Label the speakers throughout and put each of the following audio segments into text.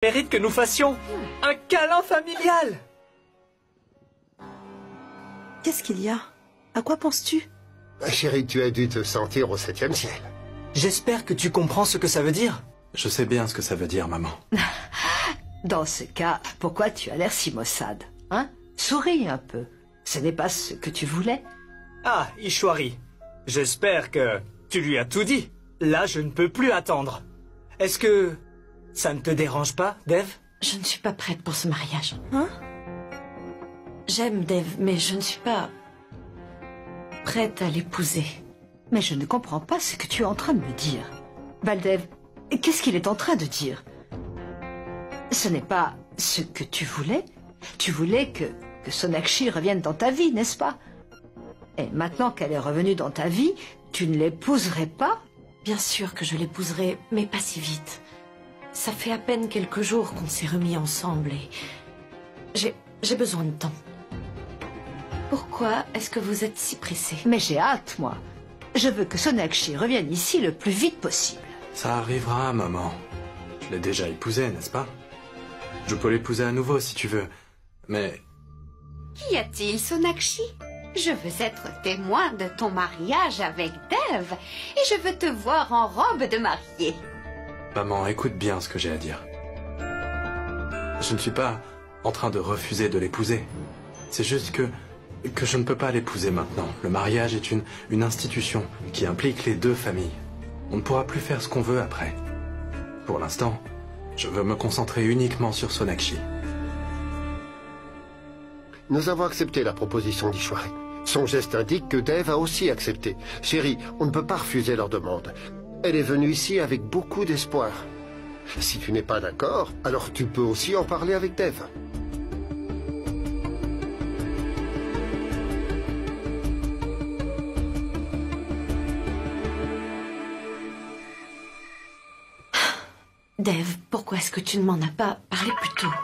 Speaker 1: Mérite que nous fassions un câlin familial.
Speaker 2: Qu'est-ce qu'il y a? À quoi penses-tu?
Speaker 3: Chérie, tu as dû te sentir au 7e ciel.
Speaker 1: J'espère que tu comprends ce que ça veut dire.
Speaker 4: Je sais bien ce que ça veut dire, maman.
Speaker 5: Dans ce cas, pourquoi tu as l'air si maussade, hein? Souris un peu. Ce n'est pas ce que tu voulais.
Speaker 1: Ah, Ishwari, j'espère que tu lui as tout dit. Là, je ne peux plus attendre. Est-ce que ça ne te dérange pas, Dev?
Speaker 6: Je ne suis pas prête pour ce mariage.
Speaker 2: Hein?
Speaker 6: J'aime Dev, mais je ne suis pas prête à l'épouser.
Speaker 5: Mais je ne comprends pas ce que tu es en train de me dire. Baldev, qu'est-ce qu'il est en train de dire? Ce n'est pas ce que tu voulais. Tu voulais que Sonakshi revienne dans ta vie, n'est-ce pas? Et maintenant qu'elle est revenue dans ta vie, tu ne l'épouserais pas?
Speaker 6: Bien sûr que je l'épouserai, mais pas si vite. Ça fait à peine quelques jours qu'on s'est remis ensemble et j'ai besoin de temps. Pourquoi est-ce que vous êtes si pressé?
Speaker 5: Mais j'ai hâte, moi. Je veux que Sonakshi revienne ici le plus vite possible.
Speaker 4: Ça arrivera, maman. Je l'ai déjà épousée, n'est-ce pas? Je peux l'épouser à nouveau si tu veux, mais...
Speaker 7: Qu'y a-t-il, Sonakshi? Je veux être témoin de ton mariage avec Dev et je veux te voir en robe de mariée.
Speaker 4: Maman, écoute bien ce que j'ai à dire. Je ne suis pas en train de refuser de l'épouser. C'est juste que je ne peux pas l'épouser maintenant. Le mariage est une institution qui implique les deux familles. On ne pourra plus faire ce qu'on veut après. Pour l'instant, je veux me concentrer uniquement sur Sonakshi.
Speaker 3: Nous avons accepté la proposition d'Ishwari. Son geste indique que Dev a aussi accepté. Chérie, on ne peut pas refuser leur demande. Elle est venue ici avec beaucoup d'espoir. Si tu n'es pas d'accord, alors tu peux aussi en parler avec Dev.
Speaker 6: Dev, pourquoi est-ce que tu ne m'en as pas parlé plus tôt?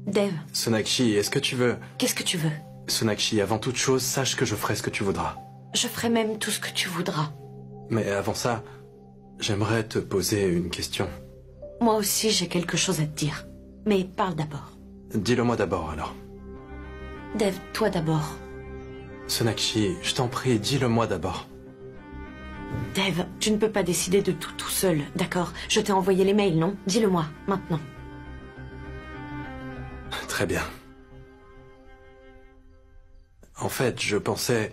Speaker 6: Dev.
Speaker 4: Sonakshi, est-ce que tu veux...
Speaker 6: Qu'est-ce que tu veux?
Speaker 4: Sonakshi, avant toute chose, sache que je ferai ce que tu voudras.
Speaker 6: Je ferai même tout ce que tu voudras.
Speaker 4: Mais avant ça, j'aimerais te poser une question.
Speaker 6: Moi aussi, j'ai quelque chose à te dire. Mais parle d'abord.
Speaker 4: Dis-le-moi d'abord, alors.
Speaker 6: Dev, toi d'abord.
Speaker 4: Sonakshi, je t'en prie, dis-le-moi d'abord.
Speaker 6: Dev, tu ne peux pas décider de tout seul, d'accord? Je t'ai envoyé les mails, non? Dis-le-moi, maintenant.
Speaker 4: Très bien. En fait, je pensais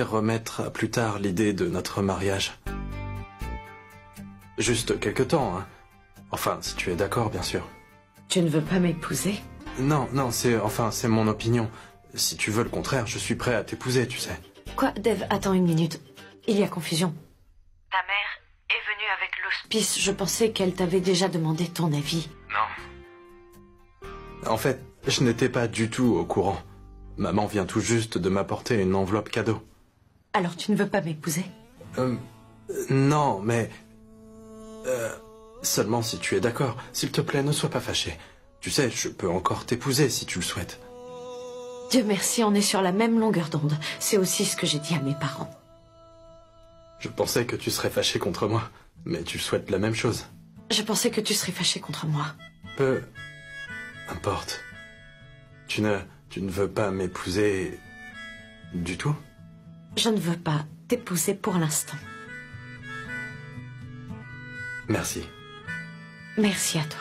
Speaker 4: remettre à plus tard l'idée de notre mariage. Juste quelque temps, hein. Enfin, si tu es d'accord, bien sûr.
Speaker 6: Tu ne veux pas m'épouser?
Speaker 4: Non, c'est mon opinion. Si tu veux le contraire, je suis prêt à t'épouser, tu sais.
Speaker 6: Quoi, Dev, attends une minute. Il y a confusion. Ta mère est venue avec l'hospice. Je pensais qu'elle t'avait déjà demandé ton avis.
Speaker 4: Non. En fait, je n'étais pas du tout au courant. Maman vient tout juste de m'apporter une enveloppe cadeau.
Speaker 6: Alors tu ne veux pas m'épouser?
Speaker 4: Non, mais... seulement si tu es d'accord. S'il te plaît, ne sois pas fâché. Tu sais, je peux encore t'épouser si tu le souhaites.
Speaker 6: Dieu merci, on est sur la même longueur d'onde. C'est aussi ce que j'ai dit à mes parents.
Speaker 4: Je pensais que tu serais fâché contre moi, mais tu souhaites la même chose.
Speaker 6: Je pensais que tu serais fâché contre moi.
Speaker 4: Peu importe. Tu ne veux pas m'épouser du tout?
Speaker 6: Je ne veux pas t'épouser pour l'instant.
Speaker 4: Merci.
Speaker 6: Merci à toi.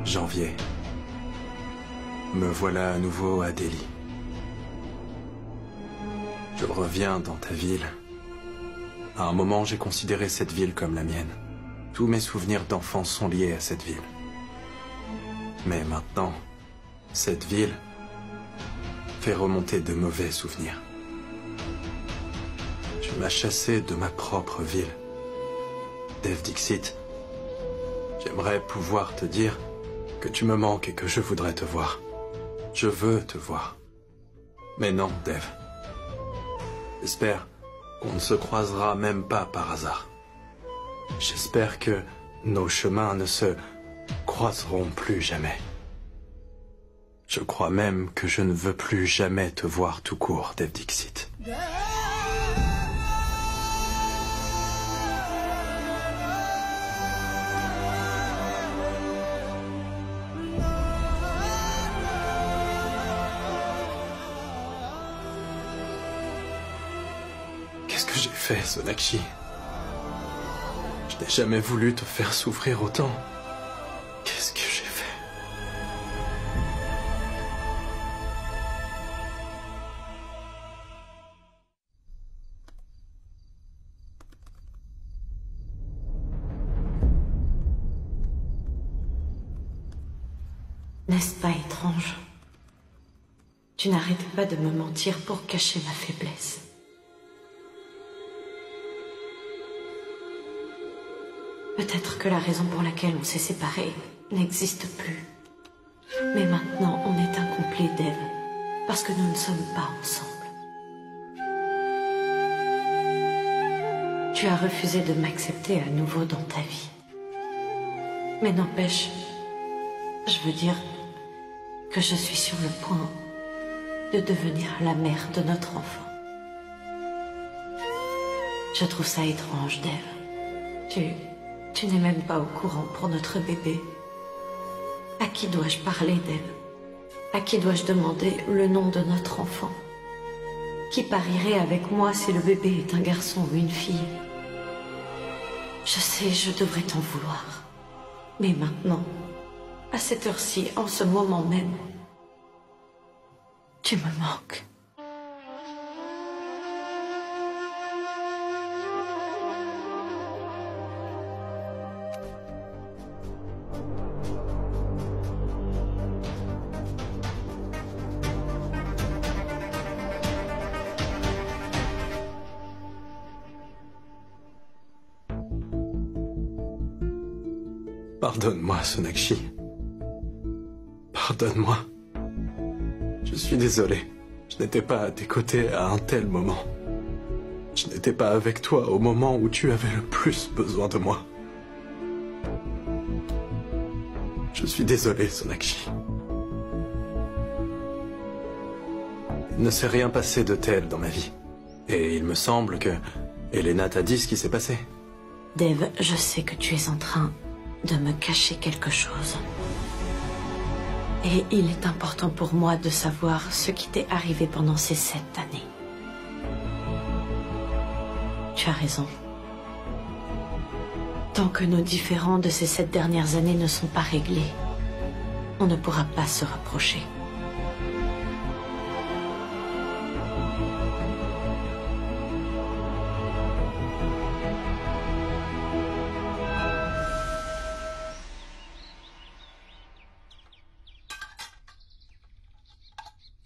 Speaker 4: Janvier. Me voilà à nouveau à Delhi. Je reviens dans ta ville. À un moment, j'ai considéré cette ville comme la mienne. Tous mes souvenirs d'enfance sont liés à cette ville. Mais maintenant, cette ville fait remonter de mauvais souvenirs. Tu m'as chassé de ma propre ville. Dev Dixit, j'aimerais pouvoir te dire que tu me manques et que je voudrais te voir. Je veux te voir. Mais non, Dev. J'espère qu'on ne se croisera même pas par hasard. J'espère que nos chemins ne se croiseront plus jamais. Je crois même que je ne veux plus jamais te voir tout court, Dev Dixit. Qu'est-ce que j'ai fait, Sonakshi? Je n'ai jamais voulu te faire souffrir autant. Qu'est-ce que j'ai fait?
Speaker 6: N'est-ce pas étrange? Tu n'arrêtes pas de me mentir pour cacher ma faiblesse. Peut-être que la raison pour laquelle on s'est séparés n'existe plus. Mais maintenant, on est incomplet, Dev, parce que nous ne sommes pas ensemble. Tu as refusé de m'accepter à nouveau dans ta vie. Mais n'empêche, je veux dire que je suis sur le point de devenir la mère de notre enfant. Je trouve ça étrange, Dev. Tu n'es même pas au courant pour notre bébé. À qui dois-je parler, Dev? À qui dois-je demander le nom de notre enfant? Qui parierait avec moi si le bébé est un garçon ou une fille? Je sais, je devrais t'en vouloir. Mais maintenant, à cette heure-ci, en ce moment même, tu me manques.
Speaker 4: Pardonne-moi, Sonakshi. Pardonne-moi. Je suis désolé. Je n'étais pas à tes côtés à un tel moment. Je n'étais pas avec toi au moment où tu avais le plus besoin de moi. Je suis désolé, Sonakshi. Il ne s'est rien passé de tel dans ma vie. Et il me semble que Elena t'a dit ce qui s'est passé.
Speaker 6: Dev, je sais que tu es en train de me cacher quelque chose. Et il est important pour moi de savoir ce qui t'est arrivé pendant ces 7 années. Tu as raison. Tant que nos différends de ces 7 dernières années ne sont pas réglés, on ne pourra pas se rapprocher.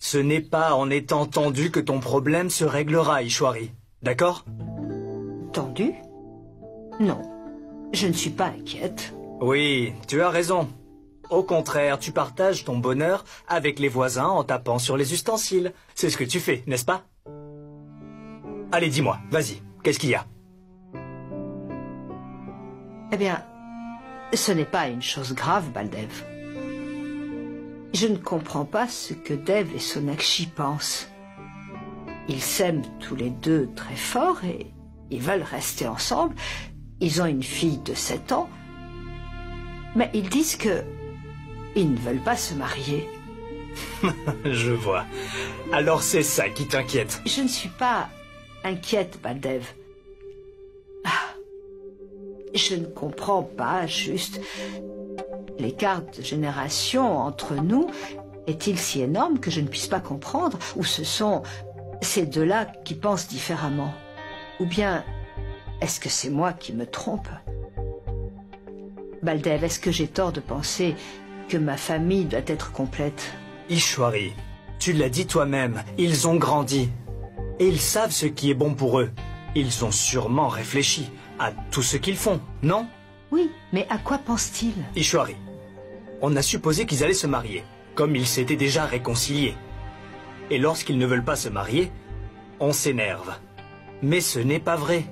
Speaker 1: Ce n'est pas en étant tendu que ton problème se réglera, Ishwari. D'accord?
Speaker 5: Tendu? Non, je ne suis pas inquiète.
Speaker 1: Oui, tu as raison. Au contraire, tu partages ton bonheur avec les voisins en tapant sur les ustensiles. C'est ce que tu fais, n'est-ce pas? Allez, dis-moi, vas-y, qu'est-ce qu'il y a?
Speaker 5: Eh bien, ce n'est pas une chose grave, Baldev. Je ne comprends pas ce que Dev et Sonakshi pensent. Ils s'aiment tous les deux très fort et ils veulent rester ensemble. Ils ont une fille de 7 ans. Mais ils disent que ils ne veulent pas se marier.
Speaker 1: Je vois. Alors c'est ça qui t'inquiète.
Speaker 5: Je ne suis pas inquiète, Baldev. Je ne comprends pas, juste... L'écart de génération entre nous est-il si énorme que je ne puisse pas comprendre? Ou ce sont ces deux-là qui pensent différemment? Ou bien est-ce que c'est moi qui me trompe? Baldev, est-ce que j'ai tort de penser que ma famille doit être complète?
Speaker 1: Ishwari, tu l'as dit toi-même, ils ont grandi. Et ils savent ce qui est bon pour eux. Ils ont sûrement réfléchi à tout ce qu'ils font, non?
Speaker 5: Oui, mais à quoi pensent-ils?
Speaker 1: Ishwari, on a supposé qu'ils allaient se marier, comme ils s'étaient déjà réconciliés. Et lorsqu'ils ne veulent pas se marier, on s'énerve. Mais ce n'est pas vrai.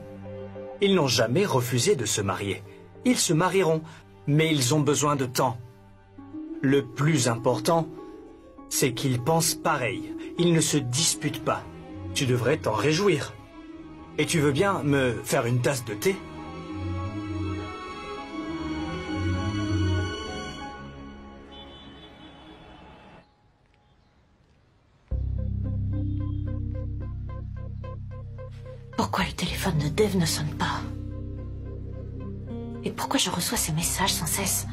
Speaker 1: Ils n'ont jamais refusé de se marier. Ils se marieront, mais ils ont besoin de temps. Le plus important, c'est qu'ils pensent pareil. Ils ne se disputent pas. Tu devrais t'en réjouir. Et tu veux bien me faire une tasse de thé ?
Speaker 6: Pourquoi le téléphone de Dave ne sonne pas? Et pourquoi je reçois ces messages sans cesse?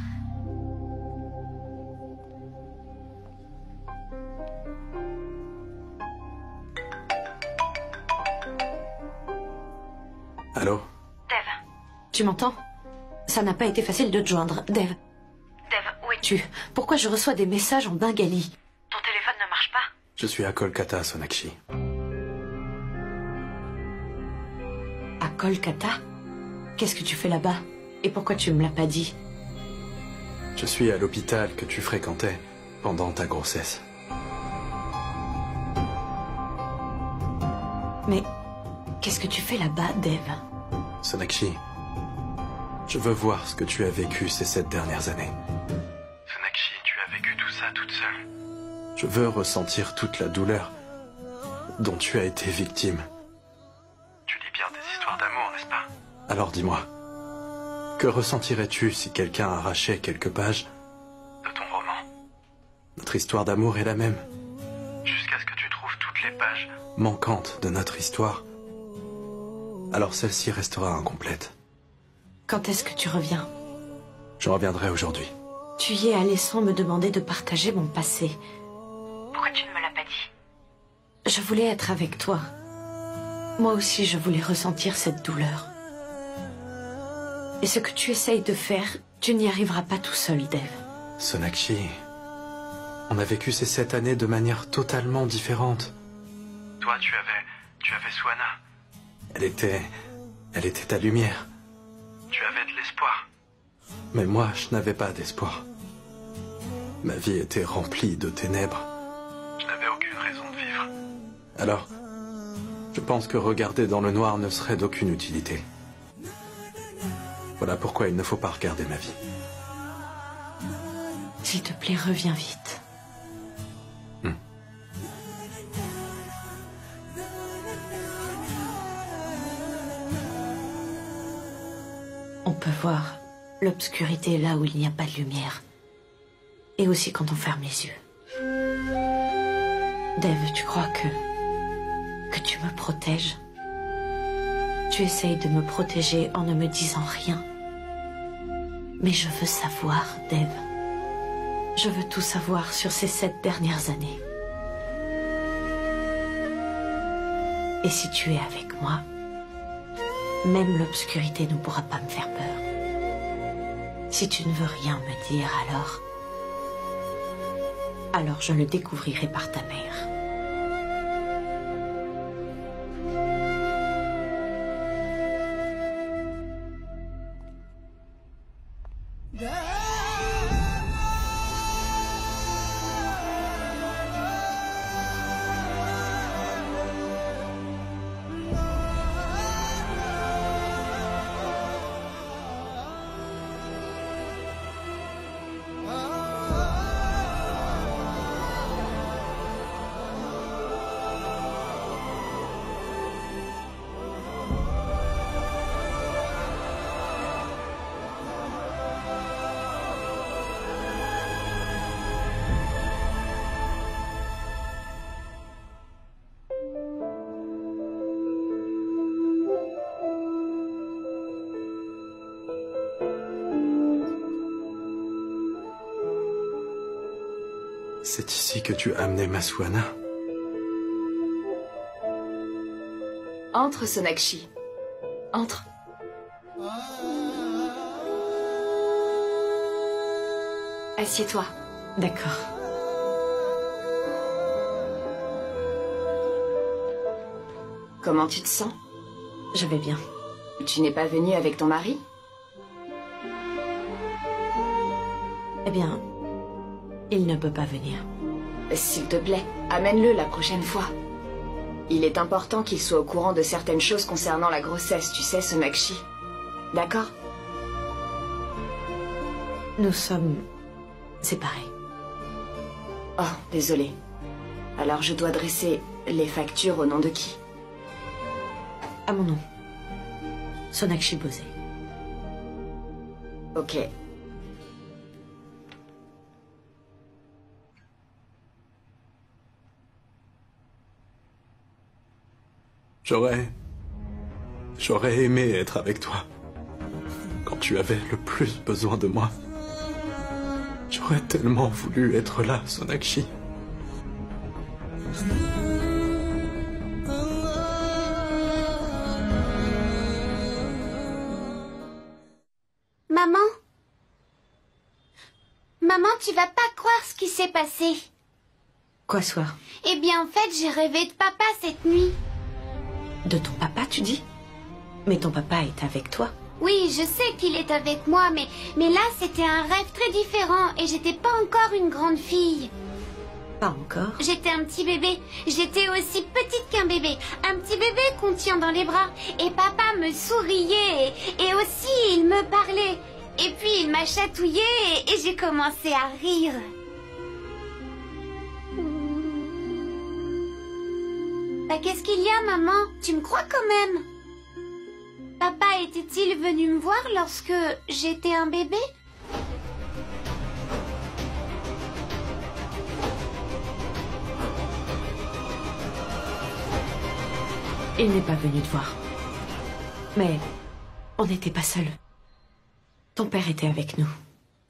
Speaker 4: Allô?
Speaker 6: Dave, tu m'entends? Ça n'a pas été facile de te joindre. Dave. Dave, où es-tu? Pourquoi je reçois des messages en bengali? Ton téléphone ne marche pas?
Speaker 4: Je suis à Kolkata, Sonakshi.
Speaker 6: À Kolkata? Qu'est-ce que tu fais là-bas? Et pourquoi tu me l'as pas dit?
Speaker 4: Je suis à l'hôpital que tu fréquentais pendant ta grossesse.
Speaker 6: Mais qu'est-ce que tu fais là-bas, Dave?
Speaker 4: Sonakshi, je veux voir ce que tu as vécu ces 7 dernières années. Sonakshi, tu as vécu tout ça toute seule. Je veux ressentir toute la douleur dont tu as été victime. Tu lis bien des histoires d'amour, n'est-ce pas? Alors dis-moi, que ressentirais-tu si quelqu'un arrachait quelques pages de ton roman? Notre histoire d'amour est la même. Jusqu'à ce que tu trouves toutes les pages manquantes de notre histoire. Alors celle-ci restera incomplète.
Speaker 6: Quand est-ce que tu reviens?
Speaker 4: Je reviendrai aujourd'hui.
Speaker 6: Tu y es allé sans me demander de partager mon passé. Pourquoi tu ne me l'as pas dit? Je voulais être avec toi. Moi aussi, je voulais ressentir cette douleur. Et ce que tu essayes de faire, tu n'y arriveras pas tout seul, Dave.
Speaker 4: Sonakshi, on a vécu ces 7 années de manière totalement différente. Toi, tu avais Swana. Elle était ta lumière. Tu avais de l'espoir. Mais moi, je n'avais pas d'espoir. Ma vie était remplie de ténèbres. Je n'avais aucune raison de vivre. Alors, je pense que regarder dans le noir ne serait d'aucune utilité. Voilà pourquoi il ne faut pas regarder ma vie.
Speaker 6: S'il te plaît, reviens vite. On peut voir l'obscurité là où il n'y a pas de lumière. Et aussi quand on ferme les yeux. Dave, tu crois que tu me protèges? Tu essayes de me protéger en ne me disant rien. Mais je veux savoir, Dave. Je veux tout savoir sur ces 7 dernières années. Et si tu es avec moi, même l'obscurité ne pourra pas me faire peur. Si tu ne veux rien me dire, alors je le découvrirai par ta mère.
Speaker 4: C'est ici que tu as amené ma Swana.
Speaker 6: Entre, Sonakshi. Entre. Assieds-toi. D'accord.
Speaker 8: Comment tu te sens?
Speaker 6: Je vais bien.
Speaker 8: Tu n'es pas venue avec ton mari?
Speaker 6: Eh bien, il ne peut pas venir.
Speaker 8: S'il te plaît, amène-le la prochaine fois. Il est important qu'il soit au courant de certaines choses concernant la grossesse, tu sais, Sonakshi. D'accord?
Speaker 6: Nous sommes séparés.
Speaker 8: Oh, désolé. Alors je dois dresser les factures au nom de qui?
Speaker 6: À mon nom. Sonakshi Bose.
Speaker 8: Ok.
Speaker 4: J'aurais aimé être avec toi. Quand tu avais le plus besoin de moi. J'aurais tellement voulu être là, Sonakshi.
Speaker 7: Maman? Maman, tu vas pas croire ce qui s'est passé.
Speaker 6: Quoi, soir?
Speaker 7: Eh bien, en fait, j'ai rêvé de papa cette nuit.
Speaker 6: De ton papa, tu dis? Mais ton papa est avec toi.
Speaker 7: Oui, je sais qu'il est avec moi, mais là, c'était un rêve très différent et j'étais pas encore une grande fille.
Speaker 6: Pas encore?
Speaker 7: J'étais un petit bébé. J'étais aussi petite qu'un bébé. Un petit bébé qu'on tient dans les bras. Et papa me souriait et aussi il me parlait. Et puis il m'a chatouillé et j'ai commencé à rire. Bah, qu'est-ce qu'il y a, maman? Tu me crois quand même? Papa était-il venu me voir lorsque j'étais un bébé?
Speaker 6: Il n'est pas venu te voir. Mais on n'était pas seuls. Ton père était avec nous.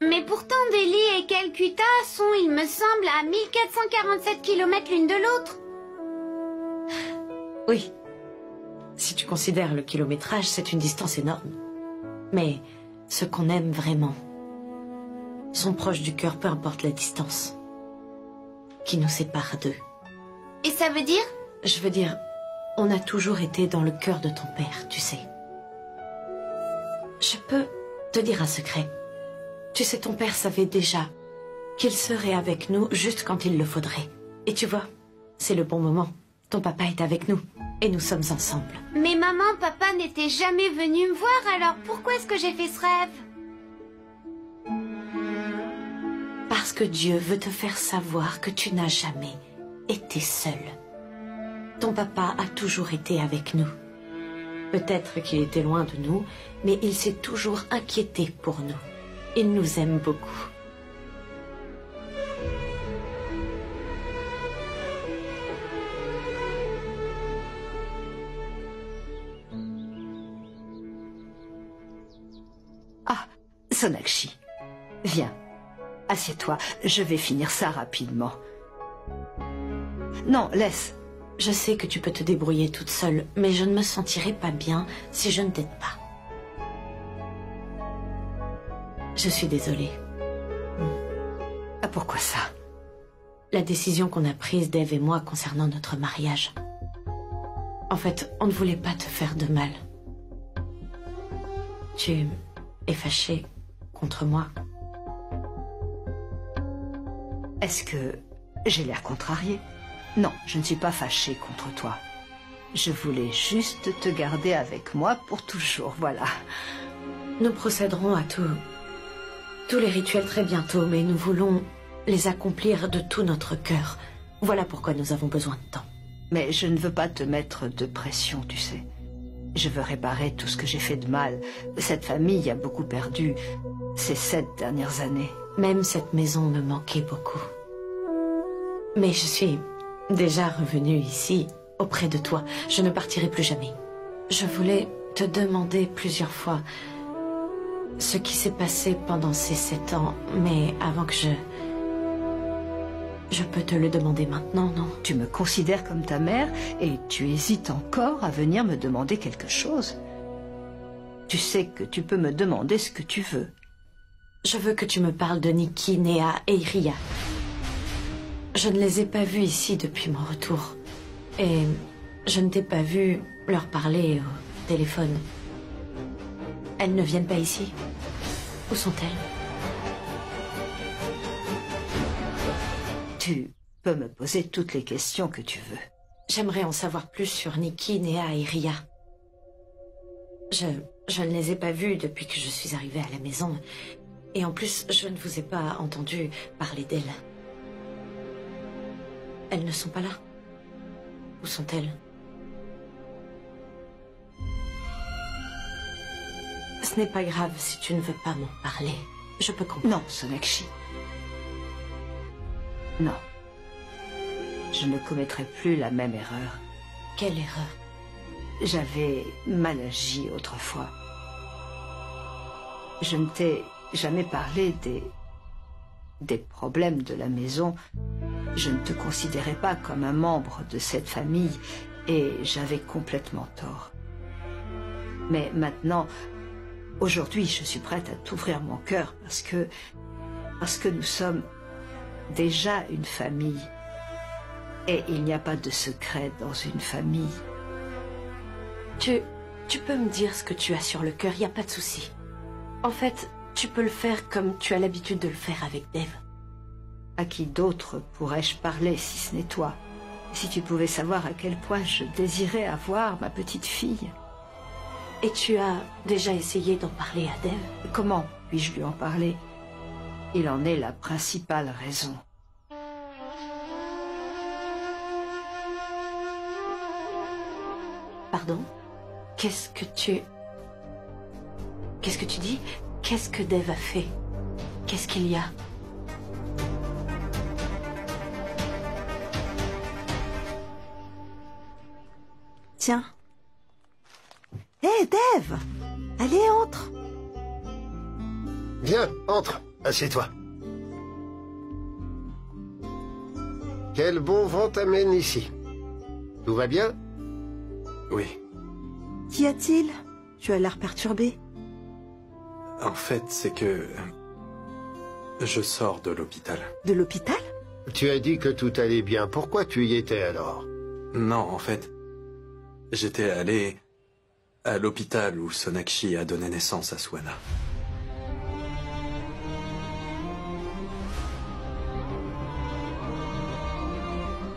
Speaker 7: Mais pourtant, Delhi et Calcutta sont, il me semble, à 1447 km l'une de l'autre.
Speaker 6: Oui. Si tu considères le kilométrage, c'est une distance énorme. Mais ceux qu'on aime vraiment sont proches du cœur, peu importe la distance qui nous sépare d'eux.
Speaker 7: Et ça veut dire?
Speaker 6: Je veux dire, on a toujours été dans le cœur de ton père, tu sais. Je peux te dire un secret. Tu sais, ton père savait déjà qu'il serait avec nous juste quand il le faudrait. Et tu vois, c'est le bon moment. Ton papa est avec nous et nous sommes ensemble.
Speaker 7: Mais maman, papa n'était jamais venu me voir, alors pourquoi est-ce que j'ai fait ce rêve?
Speaker 6: Parce que Dieu veut te faire savoir que tu n'as jamais été seul. Ton papa a toujours été avec nous. Peut-être qu'il était loin de nous, mais il s'est toujours inquiété pour nous. Il nous aime beaucoup.
Speaker 2: Ah, Sonakshi, viens, assieds-toi, je vais finir ça rapidement. Non, laisse.
Speaker 6: Je sais que tu peux te débrouiller toute seule, mais je ne me sentirai pas bien si je ne t'aide pas. Je suis désolée.
Speaker 2: Ah, pourquoi ça?
Speaker 6: La décision qu'on a prise, Dave et moi, concernant notre mariage. En fait, on ne voulait pas te faire de mal. Tu es fâchée contre moi.
Speaker 2: Est-ce que j'ai l'air contrariée? Non, je ne suis pas fâchée contre toi. Je voulais juste te garder avec moi pour toujours, voilà.
Speaker 6: Nous procéderons à tous les rituels très bientôt, mais nous voulons les accomplir de tout notre cœur. Voilà pourquoi nous avons besoin de temps.
Speaker 2: Mais je ne veux pas te mettre de pression, tu sais. Je veux réparer tout ce que j'ai fait de mal. Cette famille a beaucoup perdu ces 7 dernières années.
Speaker 6: Même cette maison me manquait beaucoup. Mais je suis déjà revenue ici, auprès de toi. Je ne partirai plus jamais. Je voulais te demander plusieurs fois ce qui s'est passé pendant ces 7 ans, mais avant que je peux te le demander maintenant, non?
Speaker 2: Tu me considères comme ta mère et tu hésites encore à venir me demander quelque chose. Tu sais que tu peux me demander ce que tu veux.
Speaker 6: Je veux que tu me parles de Nikki, Néa et Iria. Je ne les ai pas vus ici depuis mon retour. Et je ne t'ai pas vu leur parler au téléphone. Elles ne viennent pas ici? Où sont-elles?
Speaker 2: Tu peux me poser toutes les questions que tu veux.
Speaker 6: J'aimerais en savoir plus sur Nikki, Néa et Ria. Je ne les ai pas vus depuis que je suis arrivée à la maison. Et en plus, je ne vous ai pas entendu parler d'elles. Elles ne sont pas là. Où sont-elles? Ce n'est pas grave si tu ne veux pas m'en parler. Je peux comprendre.
Speaker 2: Non, Sonakshi. Non. Je ne commettrai plus la même erreur.
Speaker 6: Quelle erreur?
Speaker 2: J'avais mal agi autrefois. Je ne t'ai jamais parlé des problèmes de la maison. Je ne te considérais pas comme un membre de cette famille et j'avais complètement tort. Mais maintenant, aujourd'hui, je suis prête à t'ouvrir mon cœur parce que nous sommes déjà une famille. Et il n'y a pas de secret dans une famille.
Speaker 6: Tu peux me dire ce que tu as sur le cœur, il n'y a pas de souci. En fait, tu peux le faire comme tu as l'habitude de le faire avec Dev.
Speaker 2: À qui d'autre pourrais-je parler si ce n'est toi? Si tu pouvais savoir à quel point je désirais avoir ma petite fille.
Speaker 6: Et tu as déjà essayé d'en parler à Dev?
Speaker 2: Comment puis-je lui en parler? Il en est la principale raison.
Speaker 6: Pardon? Qu'est-ce que tu dis? Qu'est-ce que Dev a fait? Qu'est-ce qu'il y a?
Speaker 9: Tiens. Hé, Dev! Allez, entre!
Speaker 3: Viens, entre, assieds-toi. Quel bon vent t'amène ici? Tout va bien?
Speaker 4: Oui.
Speaker 9: Qu'y a-t-il? Tu as l'air perturbé.
Speaker 4: En fait, c'est que... je sors de l'hôpital.
Speaker 9: De l'hôpital?
Speaker 3: Tu as dit que tout allait bien. Pourquoi tu y étais alors?
Speaker 4: Non, en fait, j'étais allé à l'hôpital où Sonakshi a donné naissance à Swana.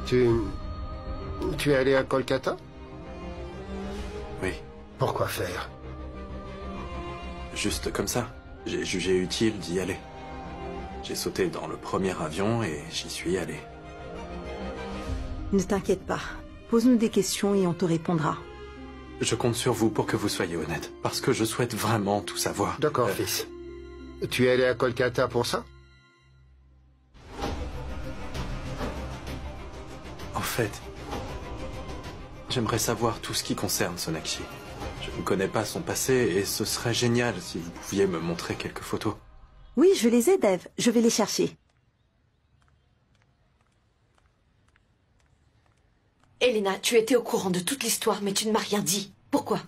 Speaker 3: Tu es allé à Kolkata?
Speaker 4: Oui.
Speaker 3: Pourquoi faire?
Speaker 4: Juste comme ça. J'ai jugé utile d'y aller. J'ai sauté dans le premier avion et j'y suis allé.
Speaker 9: Ne t'inquiète pas. Pose-nous des questions et on te répondra.
Speaker 4: Je compte sur vous pour que vous soyez honnête, parce que je souhaite vraiment tout savoir.
Speaker 3: D'accord, fils. Tu es allé à Kolkata pour ça?
Speaker 4: En fait, j'aimerais savoir tout ce qui concerne Sonakshi. Je ne connais pas son passé et ce serait génial si vous pouviez me montrer quelques photos.
Speaker 9: Oui, je les ai, Dev. Je vais les chercher.
Speaker 6: Elena, tu étais au courant de toute l'histoire, mais tu ne m'as rien dit. Pourquoi?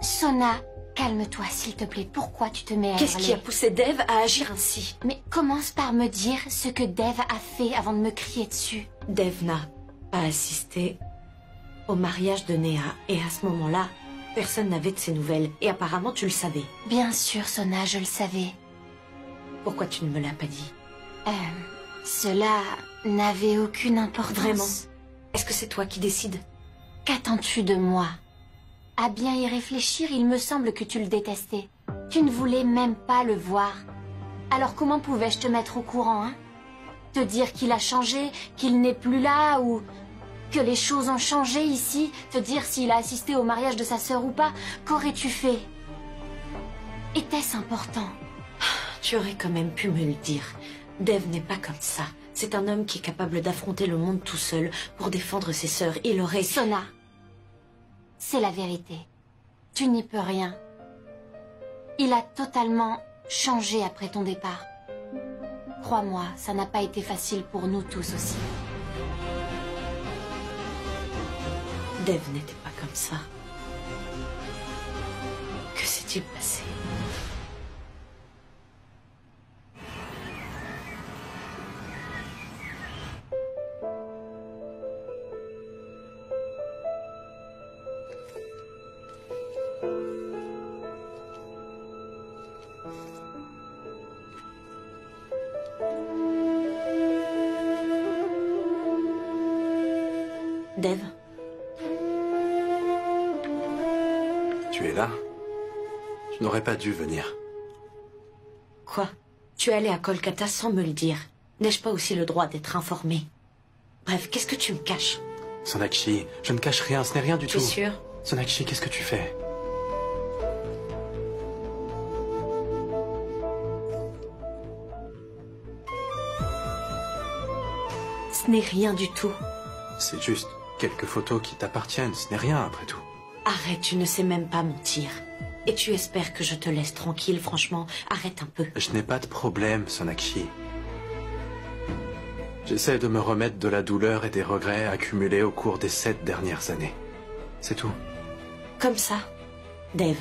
Speaker 7: Sona, calme-toi, s'il te plaît. Pourquoi tu te mets à
Speaker 6: Qu'est-ce qui a
Speaker 7: hurler?
Speaker 6: poussé Dev à agir ainsi?
Speaker 7: Mais commence par me dire ce que Dev a fait avant de me crier dessus.
Speaker 6: Devna a assisté au mariage de Néa, et à ce moment-là, personne n'avait de ses nouvelles, et apparemment tu le savais.
Speaker 7: Bien sûr, Sona, je le savais.
Speaker 6: Pourquoi tu ne me l'as pas dit?
Speaker 7: Cela n'avait aucune importance.
Speaker 6: Vraiment? Est-ce que c'est toi qui décides?
Speaker 7: Qu'attends-tu de moi? À bien y réfléchir, il me semble que tu le détestais. Tu ne voulais même pas le voir. Alors comment pouvais-je te mettre au courant, hein? Te dire qu'il a changé, qu'il n'est plus là, ou que les choses ont changé ici? Te dire s'il a assisté au mariage de sa sœur ou pas? Qu'aurais-tu fait? Était-ce important?
Speaker 6: Tu aurais quand même pu me le dire. Dev n'est pas comme ça. C'est un homme qui est capable d'affronter le monde tout seul pour défendre ses sœurs. Il aurait...
Speaker 7: Sona, c'est la vérité. Tu n'y peux rien. Il a totalement changé après ton départ. Crois-moi, ça n'a pas été facile pour nous tous aussi.
Speaker 6: Dev n'était pas comme ça. Que s'est-il passé? Dev?
Speaker 4: Tu es là? Je n'aurais pas dû venir.
Speaker 6: Quoi? Tu es allé à Kolkata sans me le dire. N'ai-je pas aussi le droit d'être informé? Bref, qu'est-ce que tu me caches?
Speaker 4: Sonakshi, je ne cache rien, ce n'est rien du tout.
Speaker 6: Tu es sûr?
Speaker 4: Sonakshi, qu'est-ce que tu fais?
Speaker 6: Ce n'est rien du tout.
Speaker 4: C'est juste quelques photos qui t'appartiennent, ce n'est rien après tout.
Speaker 6: Arrête, tu ne sais même pas mentir. Et tu espères que je te laisse tranquille, franchement, arrête un peu.
Speaker 4: Je n'ai pas de problème, Sonakshi. J'essaie de me remettre de la douleur et des regrets accumulés au cours des 7 dernières années. C'est tout.
Speaker 6: Comme ça, Dev.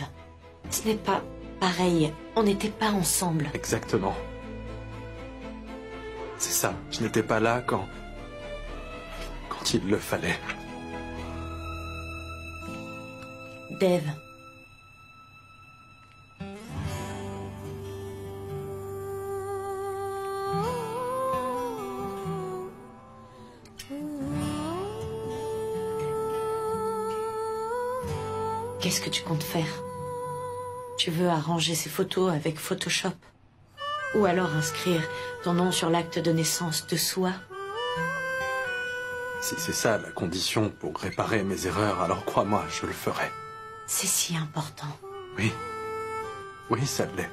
Speaker 6: Ce n'est pas pareil. On n'était pas ensemble.
Speaker 4: Exactement. C'est ça, je n'étais pas là quand il le fallait.
Speaker 6: Dev. Qu'est-ce que tu comptes faire? Tu veux arranger ces photos avec Photoshop? Ou alors inscrire ton nom sur l'acte de naissance de soi?
Speaker 4: Si c'est ça la condition pour réparer mes erreurs, alors crois-moi, je le ferai.
Speaker 6: C'est si important.
Speaker 4: Oui. Oui, ça l'est.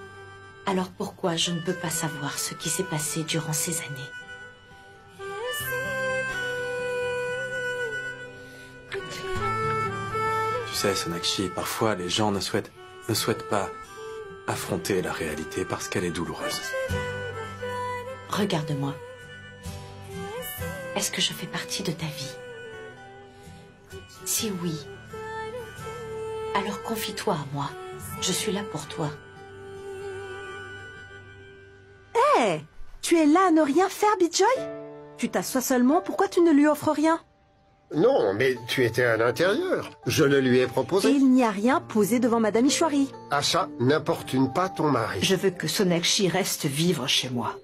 Speaker 6: Alors pourquoi je ne peux pas savoir ce qui s'est passé durant ces années?
Speaker 4: Tu sais, Sonakshi, parfois les gens ne souhaitent pas affronter la réalité parce qu'elle est douloureuse.
Speaker 6: Regarde-moi. Est-ce que je fais partie de ta vie? Si oui, alors confie-toi à moi. Je suis là pour toi.
Speaker 9: Hé, tu es là à ne rien faire, Bijoy? Tu t'assois seulement, pourquoi tu ne lui offres rien?
Speaker 3: Non, mais tu étais à l'intérieur. Je le lui ai
Speaker 9: Et
Speaker 3: proposé.
Speaker 9: il n'y a rien posé devant Madame Ishwari.
Speaker 3: Asha, n'importune pas ton mari.
Speaker 2: Je veux que Sonakshi reste vivre chez moi.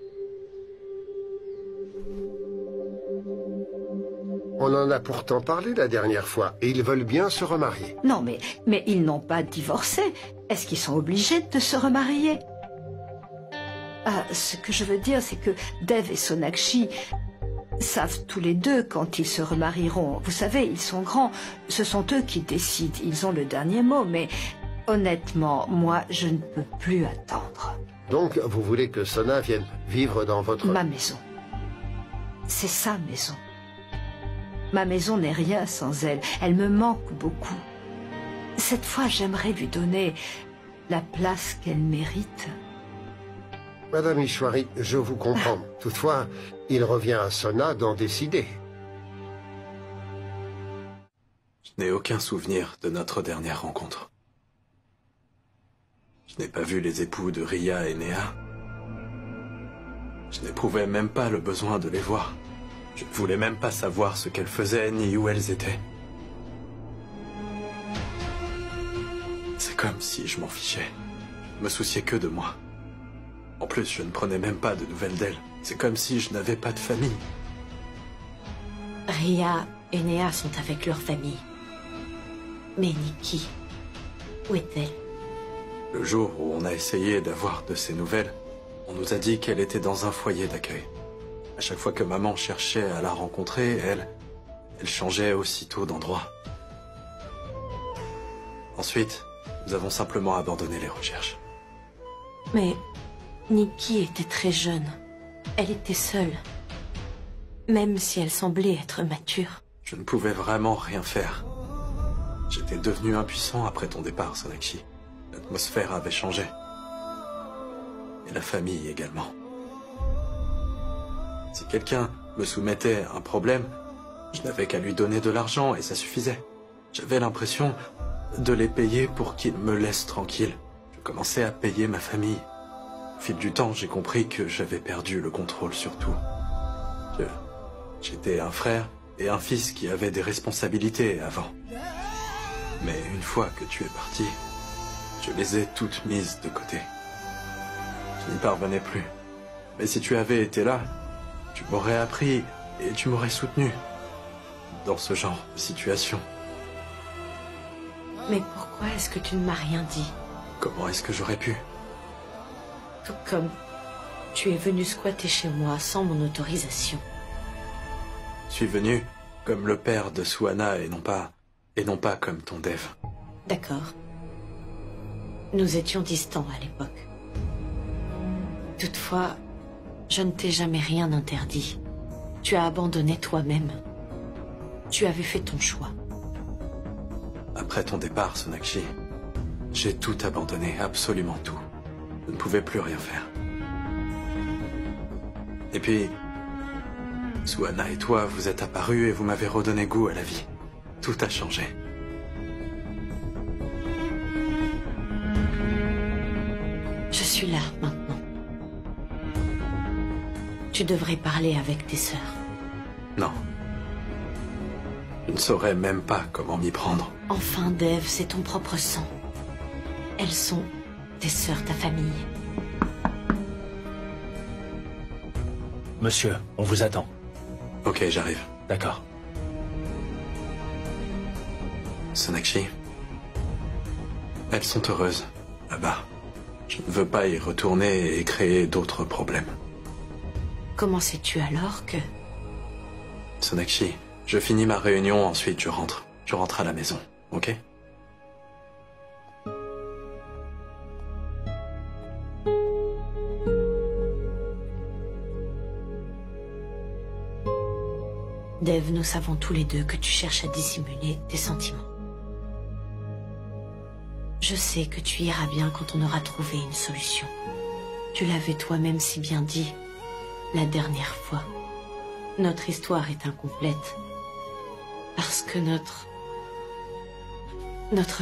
Speaker 3: On en a pourtant parlé la dernière fois, et ils veulent bien se remarier.
Speaker 2: Non, mais ils n'ont pas divorcé. Est-ce qu'ils sont obligés de se remarier? Ah, ce que je veux dire, c'est que Dev et Sonakshi savent tous les deux quand ils se remarieront. Vous savez, ils sont grands. Ce sont eux qui décident. Ils ont le dernier mot, mais honnêtement, moi, je ne peux plus attendre.
Speaker 3: Donc, vous voulez que Sona vienne vivre dans votre...
Speaker 2: Ma maison. C'est sa maison. Ma maison n'est rien sans elle. Elle me manque beaucoup. Cette fois, j'aimerais lui donner la place qu'elle mérite.
Speaker 3: Madame Ishwari, je vous comprends. Toutefois, il revient à Sona d'en décider.
Speaker 4: Je n'ai aucun souvenir de notre dernière rencontre. Je n'ai pas vu les époux de Ria et Néa. Je n'éprouvais même pas le besoin de les voir. Je ne voulais même pas savoir ce qu'elles faisaient ni où elles étaient. C'est comme si je m'en fichais. Je me souciais que de moi. En plus, je ne prenais même pas de nouvelles d'elles. C'est comme si je n'avais pas de famille.
Speaker 6: Ria et Néa sont avec leur famille. Mais Nikki, où est-elle?
Speaker 4: Le jour où on a essayé d'avoir de ses nouvelles, on nous a dit qu'elle était dans un foyer d'accueil. À chaque fois que maman cherchait à la rencontrer, elle changeait aussitôt d'endroit. Ensuite, nous avons simplement abandonné les recherches.
Speaker 6: Mais Nikki était très jeune. Elle était seule. Même si elle semblait être mature.
Speaker 4: Je ne pouvais vraiment rien faire. J'étais devenu impuissant après ton départ, Sonakshi. L'atmosphère avait changé. Et la famille également. Si quelqu'un me soumettait un problème, je n'avais qu'à lui donner de l'argent et ça suffisait. J'avais l'impression de les payer pour qu'ils me laissent tranquille. Je commençais à payer ma famille. Au fil du temps, j'ai compris que j'avais perdu le contrôle sur tout. J'étais un frère et un fils qui avaient des responsabilités avant. Mais une fois que tu es parti, je les ai toutes mises de côté. Je n'y parvenais plus. Mais si tu avais été là, tu m'aurais appris et tu m'aurais soutenu. dans ce genre de situation.
Speaker 6: Mais pourquoi est-ce que tu ne m'as rien dit?
Speaker 4: Comment est-ce que j'aurais pu?
Speaker 6: Tout comme tu es venu squatter chez moi sans mon autorisation.
Speaker 4: Je suis venu comme le père de Suana et non pas comme ton Dev.
Speaker 6: D'accord. Nous étions distants à l'époque. Toutefois, je ne t'ai jamais rien interdit. Tu as abandonné toi-même. Tu avais fait ton choix.
Speaker 4: Après ton départ, Sonakshi, j'ai tout abandonné, absolument tout. Je ne pouvais plus rien faire. Et puis, Suana et toi, vous êtes apparus et vous m'avez redonné goût à la vie. Tout a changé.
Speaker 6: Je suis là, maintenant. Tu devrais parler avec tes sœurs.
Speaker 4: Non. Je ne saurais même pas comment m'y prendre.
Speaker 6: Enfin, Dev, c'est ton propre sang. Elles sont tes sœurs, ta famille.
Speaker 1: Monsieur, on vous attend.
Speaker 4: Ok, j'arrive.
Speaker 1: D'accord.
Speaker 4: Sonakshi, elles sont heureuses, là-bas. Je ne veux pas y retourner et créer d'autres problèmes.
Speaker 6: Comment sais-tu alors que...
Speaker 4: Sonakshi, je finis ma réunion, ensuite je rentre. Je rentre à la maison, ok?
Speaker 6: Dev, nous savons tous les deux que tu cherches à dissimuler tes sentiments. Je sais que tu iras bien quand on aura trouvé une solution. Tu l'avais toi-même si bien dit la dernière fois. Notre histoire est incomplète parce que notre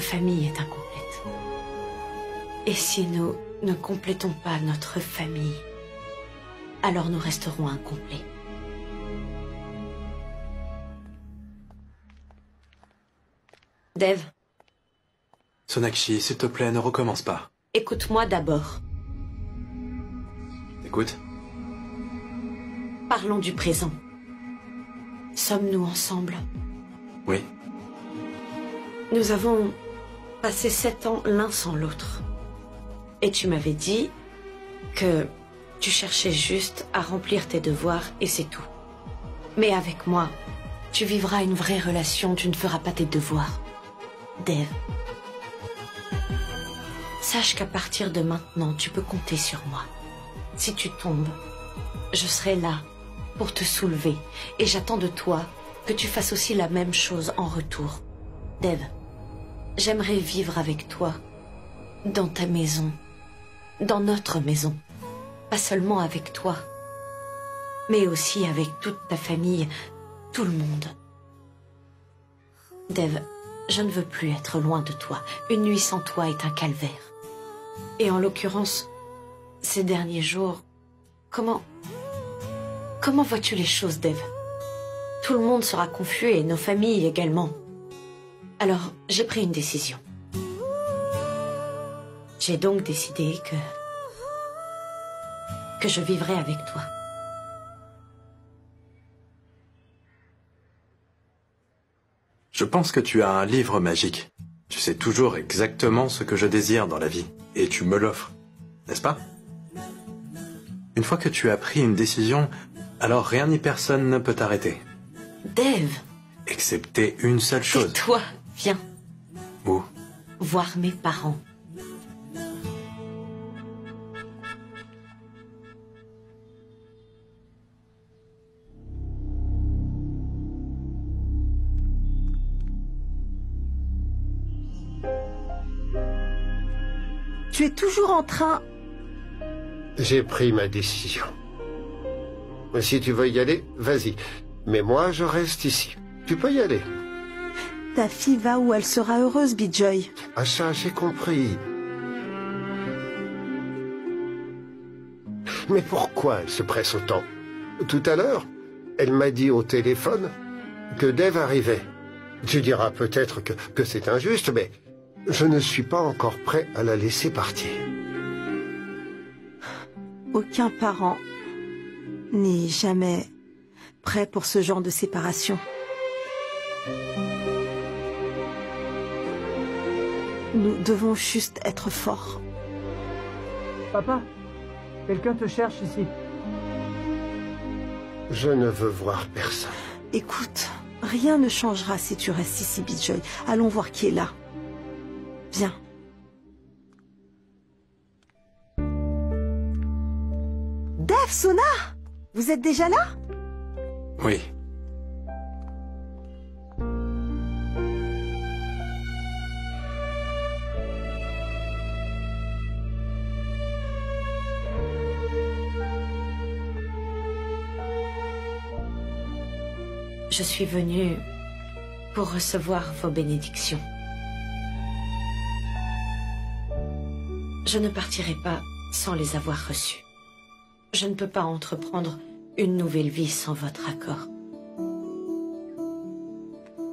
Speaker 6: famille est incomplète. Et si nous ne complétons pas notre famille, alors nous resterons incomplets. Dev.
Speaker 4: Sonakshi, s'il te plaît, ne recommence pas.
Speaker 6: Écoute-moi d'abord.
Speaker 4: Écoute.
Speaker 6: Parlons du présent. Sommes-nous ensemble?
Speaker 4: Oui.
Speaker 6: Nous avons passé 7 ans l'un sans l'autre. Et tu m'avais dit que tu cherchais juste à remplir tes devoirs et c'est tout. Mais avec moi, tu vivras une vraie relation, tu ne feras pas tes devoirs. Dev. Sache qu'à partir de maintenant, tu peux compter sur moi. Si tu tombes, je serai là pour te soulever. Et j'attends de toi que tu fasses aussi la même chose en retour. Dev, j'aimerais vivre avec toi, dans ta maison, dans notre maison. Pas seulement avec toi, mais aussi avec toute ta famille, tout le monde. Dev, je ne veux plus être loin de toi. Une nuit sans toi est un calvaire. Et en l'occurrence, ces derniers jours, comment vois-tu les choses, Dev? Tout le monde sera confus et nos familles également. Alors, j'ai pris une décision. J'ai donc décidé que je vivrai avec toi.
Speaker 4: Je pense que tu as un livre magique. Tu sais toujours exactement ce que je désire dans la vie. Et tu me l'offres, n'est-ce pas? Une fois que tu as pris une décision, alors rien ni personne ne peut t'arrêter.
Speaker 6: Dev!
Speaker 4: Excepté une seule chose.
Speaker 6: Tais-toi, viens.
Speaker 4: Où?
Speaker 6: Voir mes parents.
Speaker 9: Tu es toujours en train...
Speaker 3: J'ai pris ma décision. Si tu veux y aller, vas-y. Mais moi, je reste ici. Tu peux y aller.
Speaker 9: Ta fille va où elle sera heureuse, Bijoy.
Speaker 3: Ah ça, j'ai compris. Mais pourquoi elle se presse autant? Tout à l'heure, elle m'a dit au téléphone que Dev arrivait. Tu diras peut-être que c'est injuste, mais je ne suis pas encore prêt à la laisser partir.
Speaker 9: Aucun parent n'est jamais prêt pour ce genre de séparation. Nous devons juste être forts.
Speaker 1: Papa, quelqu'un te cherche ici.
Speaker 3: Je ne veux voir personne.
Speaker 9: Écoute, rien ne changera si tu restes ici, Bijoy. Allons voir qui est là. Viens. Dev, Sona, vous êtes déjà là?
Speaker 4: Oui.
Speaker 6: Je suis venue pour recevoir vos bénédictions. Je ne partirai pas sans les avoir reçues. Je ne peux pas entreprendre une nouvelle vie sans votre accord.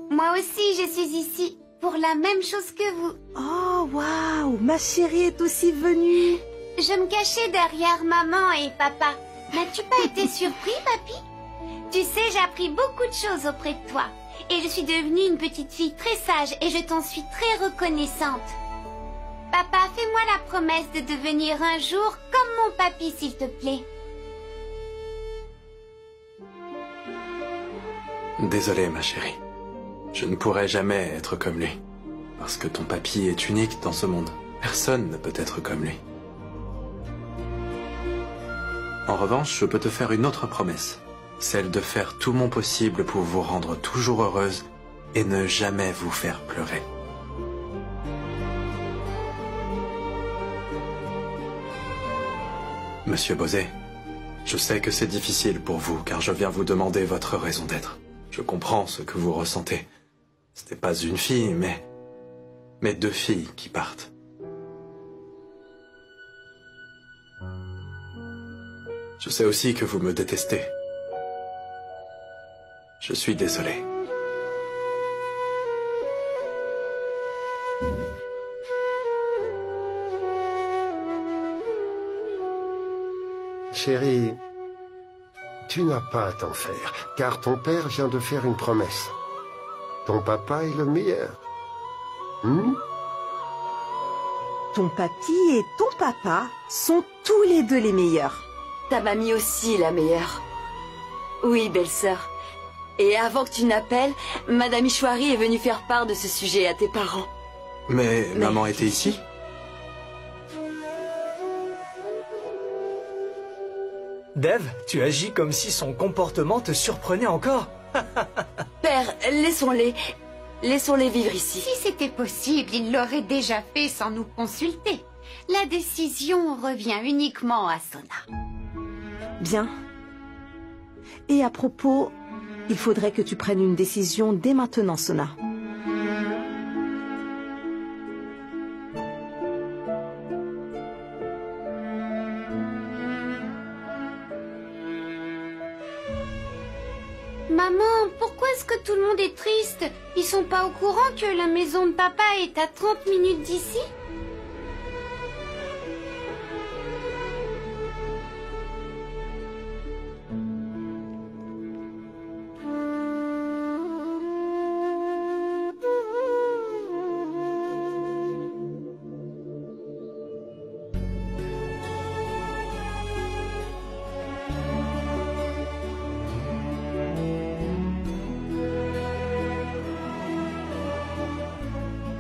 Speaker 7: Moi aussi, je suis ici pour la même chose que vous.
Speaker 9: Oh, waouh, ma chérie est aussi venue.
Speaker 7: Je me cachais derrière maman et papa. N'as-tu pas été surpris, papy? Tu sais, j'ai appris beaucoup de choses auprès de toi. Et je suis devenue une petite fille très sage et je t'en suis très reconnaissante. Papa, fais-moi la promesse de devenir un jour comme mon papy, s'il te plaît.
Speaker 4: Désolé, ma chérie. Je ne pourrai jamais être comme lui. Parce que ton papy est unique dans ce monde. Personne ne peut être comme lui. En revanche, je peux te faire une autre promesse. Celle de faire tout mon possible pour vous rendre toujours heureuse et ne jamais vous faire pleurer. Monsieur Bosé, je sais que c'est difficile pour vous car je viens vous demander votre raison d'être. Je comprends ce que vous ressentez. Ce n'est pas une fille, mais deux filles qui partent. Je sais aussi que vous me détestez. Je suis désolé.
Speaker 3: Chérie, tu n'as pas à t'en faire, car ton père vient de faire une promesse. Ton papa est le meilleur.
Speaker 9: Ton papy et ton papa sont tous les deux les meilleurs.
Speaker 8: Ta mamie aussi est la meilleure. Oui, belle-sœur. Et avant que tu n'appelles, Madame Ishwari est venue faire part de ce sujet à tes parents.
Speaker 4: Mais maman était ici?
Speaker 1: Dev, tu agis comme si son comportement te surprenait encore.
Speaker 8: Père, laissons-les. Laissons-les vivre ici.
Speaker 7: Si c'était possible, il l'aurait déjà fait sans nous consulter. La décision revient uniquement à Sona.
Speaker 9: Bien. Et à propos, il faudrait que tu prennes une décision dès maintenant, Sona.
Speaker 7: Maman, pourquoi est-ce que tout le monde est triste? Ils sont pas au courant que la maison de papa est à 30 minutes d'ici?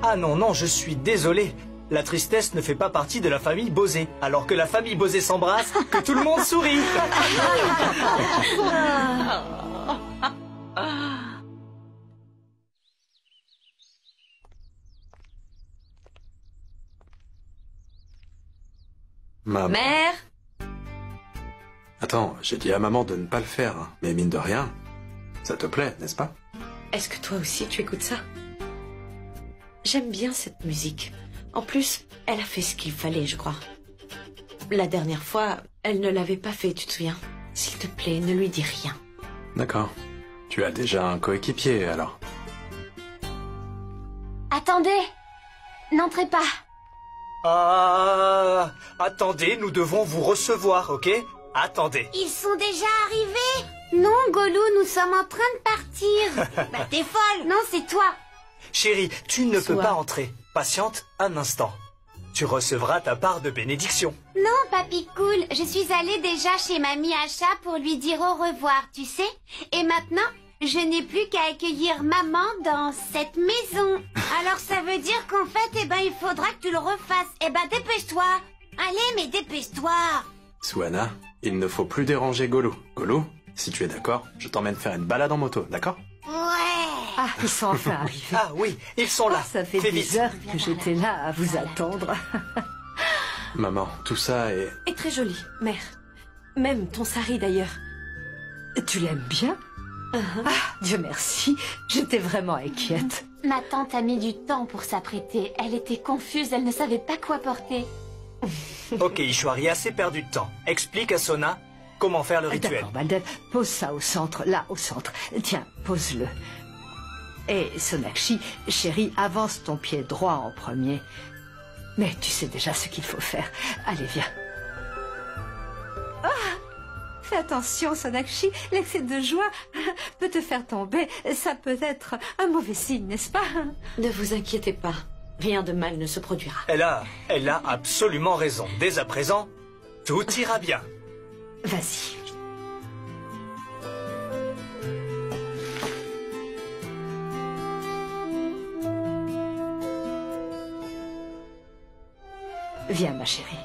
Speaker 1: Ah non, non, je suis désolé. La tristesse ne fait pas partie de la famille Bosé. Alors que la famille Bosé s'embrasse, que tout le monde sourit.
Speaker 4: Maman.
Speaker 8: Mère!
Speaker 4: Attends, j'ai dit à maman de ne pas le faire, hein. Mais mine de rien, ça te plaît, n'est-ce pas?
Speaker 6: Est-ce que toi aussi tu écoutes ça? J'aime bien cette musique. En plus, elle a fait ce qu'il fallait, je crois. La dernière fois, elle ne l'avait pas fait, tu te souviens? S'il te plaît, ne lui dis rien.
Speaker 4: D'accord. Tu as déjà un coéquipier, alors.
Speaker 7: Attendez! N'entrez pas!
Speaker 1: Ah, attendez, nous devons vous recevoir, ok? Attendez.
Speaker 7: Ils sont déjà arrivés? Non, Golou, nous sommes en train de partir. Bah t'es folle! Non, c'est toi!
Speaker 1: Chérie, tu ne peux
Speaker 6: Sois
Speaker 1: pas entrer. Patiente un instant. Tu recevras ta part de bénédiction.
Speaker 7: Non, papy cool, je suis allée déjà chez mamie Acha pour lui dire au revoir, tu sais. Et maintenant, je n'ai plus qu'à accueillir maman dans cette maison. Alors ça veut dire qu'en fait, il faudra que tu le refasses. Dépêche-toi. Allez, mais dépêche-toi.
Speaker 4: Suana, il ne faut plus déranger Golou. Golou, si tu es d'accord, je t'emmène faire une balade en moto, d'accord?
Speaker 7: Ouais.
Speaker 5: Ah, ils sont enfin arrivés.
Speaker 1: Ah oui, ils sont là.
Speaker 5: Oh, ça fait
Speaker 1: Fais
Speaker 5: des
Speaker 1: vite.
Speaker 5: heures que j'étais là à vous attendre.
Speaker 4: Maman, tout ça est...
Speaker 6: Et très joli, mère. Même ton sari d'ailleurs.
Speaker 5: Tu l'aimes bien? Ah, Dieu merci, j'étais vraiment inquiète.
Speaker 7: Ma tante a mis du temps pour s'apprêter. Elle était confuse, elle ne savait pas quoi porter.
Speaker 1: Ok, Ishwari, assez perdu de temps. Explique à Sona comment faire le rituel.
Speaker 5: D'accord, Baldev, pose ça au centre, là, au centre. Tiens, pose-le. Et Sonakshi, chérie, avance ton pied droit en premier. Mais tu sais déjà ce qu'il faut faire. Allez, viens. Ah! Fais attention, Sonakshi, l'excès de joie peut te faire tomber. Ça peut être un mauvais signe, n'est-ce pas?
Speaker 6: Ne vous inquiétez pas. Rien de mal ne se produira.
Speaker 1: Elle a absolument raison. Dès à présent, tout ira bien.
Speaker 5: Vas-y. Viens, ma chérie.